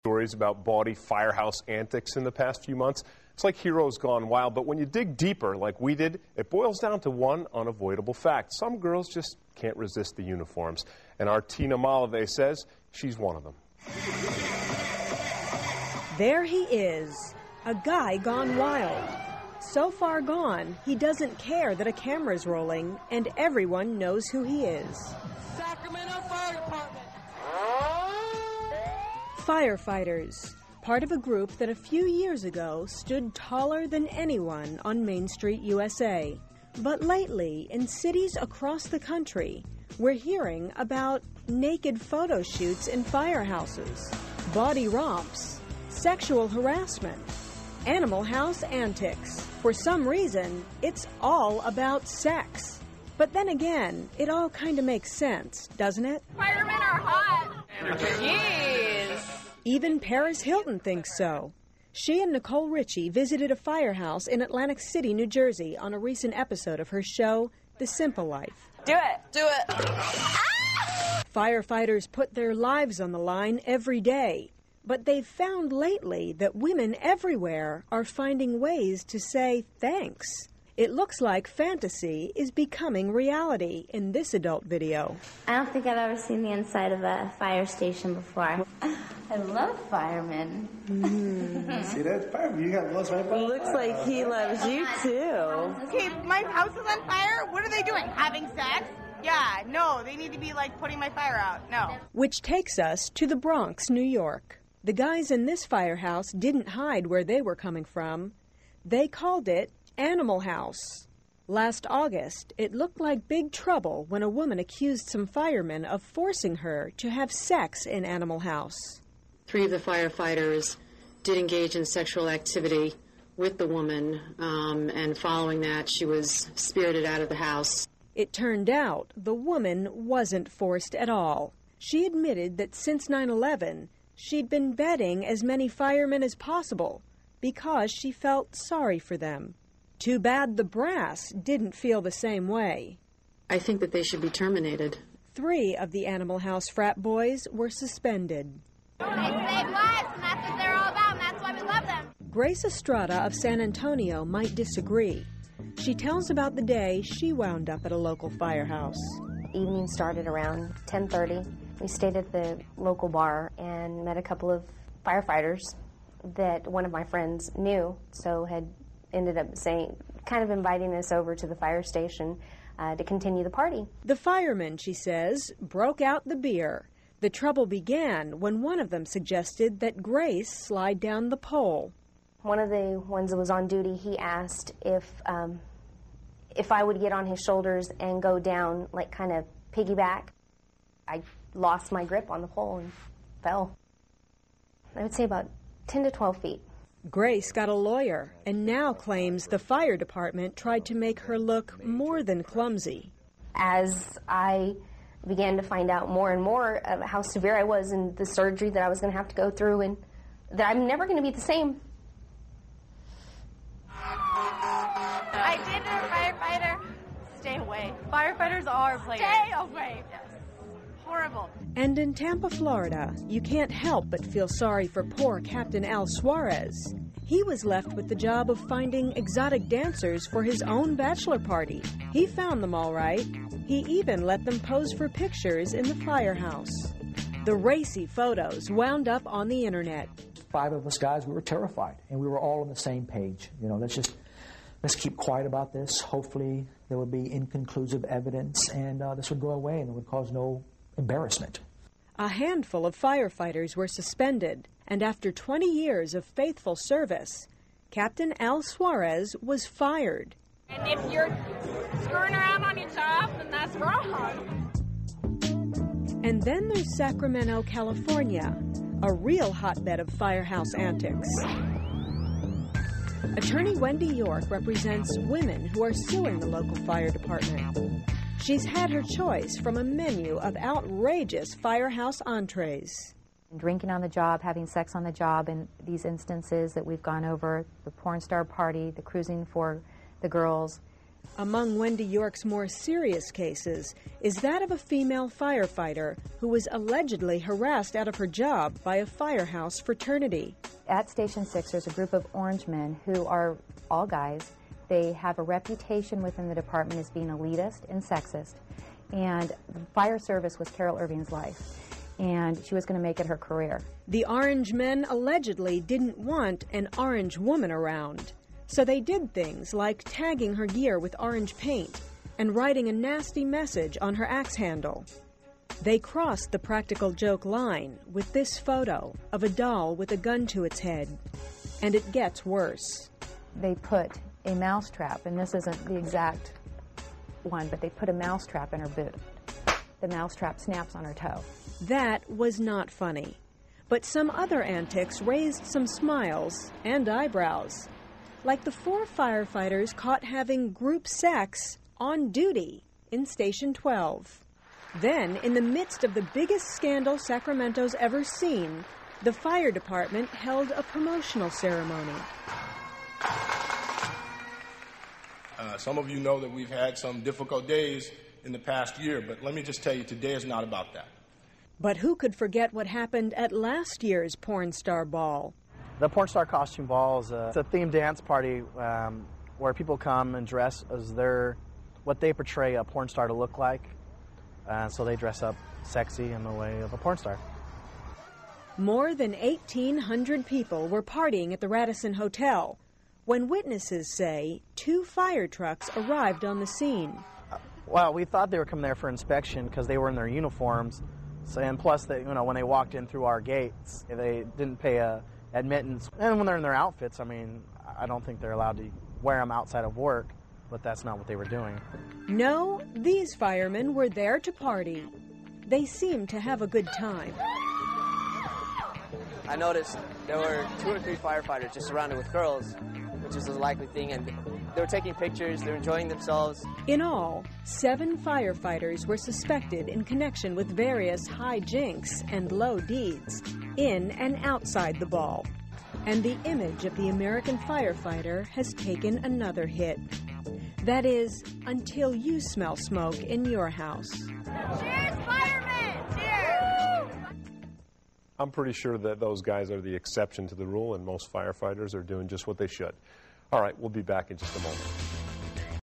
Stories about bawdy Firehouse antics in the past few months. It's like heroes gone wild, but when you dig deeper like we did, it boils down to one unavoidable fact. Some girls just can't resist the uniforms. And our Tina Malave says she's one of them. There he is, a guy gone wild. So far gone, he doesn't care that a camera's rolling and everyone knows who he is. Sacramento Fire Department. Firefighters, part of a group that a few years ago stood taller than anyone on Main Street, USA. But lately, in cities across the country, we're hearing about naked photo shoots in firehouses, body romps, sexual harassment, animal house antics. For some reason, it's all about sex. But then again, it all kind of makes sense, doesn't it? Firemen are hot. Jeez. Even Paris Hilton thinks so. She and Nicole Richie visited a firehouse in Atlantic City, New Jersey on a recent episode of her show, The Simple Life. Do it. Do it. Firefighters put their lives on the line every day. But they've found lately that women everywhere are finding ways to say thanks. It looks like fantasy is becoming reality in this adult video. I don't think I've ever seen the inside of a fire station before. I love firemen. See that? Fireman, you got lost right by. Looks like he loves you too. Okay, my house is on fire. What are they doing? Having sex? Yeah, no, they need to be like putting my fire out. No. Which takes us to the Bronx, New York. The guys in this firehouse didn't hide where they were coming from. They called it Animal House. Last August, it looked like big trouble when a woman accused some firemen of forcing her to have sex in Animal House. 3 of the firefighters did engage in sexual activity with the woman, and following that, she was spirited out of the house. It turned out the woman wasn't forced at all. She admitted that since 9/11, she'd been bedding as many firemen as possible because she felt sorry for them. Too bad the brass didn't feel the same way. I think that they should be terminated. 3 of the Animal House frat boys were suspended. They save lives, and that's what they're all about, and that's why we love them. Grace Estrada of San Antonio might disagree. She tells about the day she wound up at a local firehouse. Evening started around 10:30. We stayed at the local bar and met a couple of firefighters that one of my friends knew, so had ended up kind of inviting us over to the fire station to continue the party. The firemen, she says, broke out the beer. The trouble began when one of them suggested that Grace slide down the pole. One of the ones that was on duty, he asked if I would get on his shoulders and go down, like kind of piggyback. I lost my grip on the pole and fell. I would say about 10 to 12 feet. Grace got a lawyer and now claims the fire department tried to make her look more than clumsy. As I began to find out more and more of how severe I was and the surgery that I was going to have to go through and that I'm never going to be the same. I did a firefighter. Stay away. Firefighters are players. Stay away. Yes. Horrible. And in Tampa, Florida, you can't help but feel sorry for poor Captain Al Suarez. He was left with the job of finding exotic dancers for his own bachelor party. He found them all right. He even let them pose for pictures in the firehouse. The racy photos wound up on the internet. 5 of us guys, we were terrified, and we were all on the same page. You know, let's keep quiet about this. Hopefully there would be inconclusive evidence, and this would go away, and it would cause no embarrassment. A handful of firefighters were suspended, and after 20 years of faithful service, Captain Al Suarez was fired. And if you're screwing around on your job, then that's wrong. And then there's Sacramento, California, a real hotbed of firehouse antics. Attorney Wendy York represents women who are suing the local fire department. She's had her choice from a menu of outrageous firehouse entrees. Drinking on the job, having sex on the job in these instances that we've gone over, the porn star party, the cruising for the girls, Among Wendy York's more serious cases is that of a female firefighter who was allegedly harassed out of her job by a Firehouse fraternity. At Station 6, there's a group of orange men who are all guys. They have a reputation within the department as being elitist and sexist. And the fire service was Carol Irving's life, and she was going to make it her career. The orange men allegedly didn't want an orange woman around. So they did things like tagging her gear with orange paint and writing a nasty message on her axe handle. They crossed the practical joke line with this photo of a doll with a gun to its head. And it gets worse. They put a mousetrap, and this isn't the exact one, but they put a mousetrap in her boot. The mousetrap snaps on her toe. That was not funny. But some other antics raised some smiles and eyebrows. Like the 4 firefighters caught having group sex on duty in Station 12. Then, in the midst of the biggest scandal Sacramento's ever seen, the fire department held a promotional ceremony. Some of you know that we've had some difficult days in the past year, but let me just tell you, today is not about that. But who could forget what happened at last year's Porn Star Ball? The Porn Star Costume Ball is it's a themed dance party where people come and dress as what they portray a porn star to look like. So they dress up sexy in the way of a porn star. More than 1,800 people were partying at the Radisson Hotel when witnesses say 2 fire trucks arrived on the scene. Well, we thought they were coming there for inspection because they were in their uniforms. So, and plus, when they walked in through our gates, they didn't pay admittance. And when they're in their outfits, I mean, I don't think they're allowed to wear them outside of work, but that's not what they were doing. No, these firemen were there to party. They seemed to have a good time. I noticed there were 2 or 3 firefighters just surrounded with girls, which is a likely thing, and they were taking pictures, they were enjoying themselves. In all, 7 firefighters were suspected in connection with various high jinks and low deeds, in and outside the ball. And the image of the American firefighter has taken another hit. That is, until you smell smoke in your house. Cheers, firemen! Cheers! I'm pretty sure that those guys are the exception to the rule, and most firefighters are doing just what they should. All right, we'll be back in just a moment.